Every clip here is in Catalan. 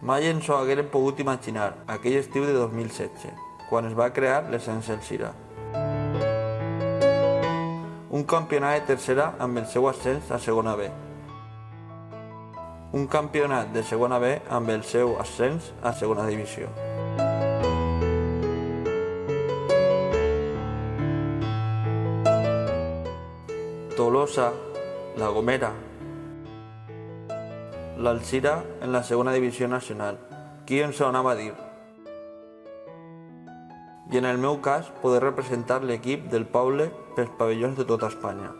Mai ens ho haguérem pogut imaginar aquell estiu de 2016, quan es va crear l'Escens Alzira. Un campionat de tercera amb el seu ascens a segona B. Un campionat de segona B amb el seu ascens a segona divisió. Tolosa, La Gomera, l'Alzira en la segona divisió nacional. Qui ens ho anava a dir? I en el meu cas, poder representar l'equip del poble pels pavellons de tota Espanya.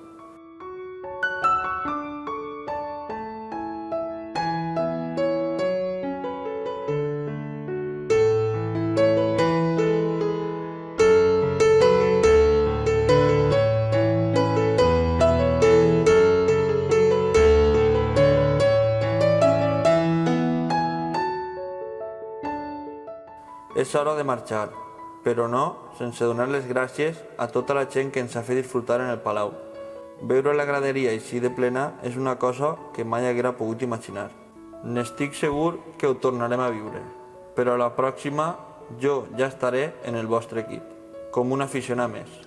És hora de marxar, però no sense donar les gràcies a tota la gent que ens ha fet disfrutar en el Palau. Veure la graderia així de plena és una cosa que mai haguera pogut imaginar. N'estic segur que ho tornarem a viure, però a la pròxima jo ja estaré en el vostre equip, com un aficionat més.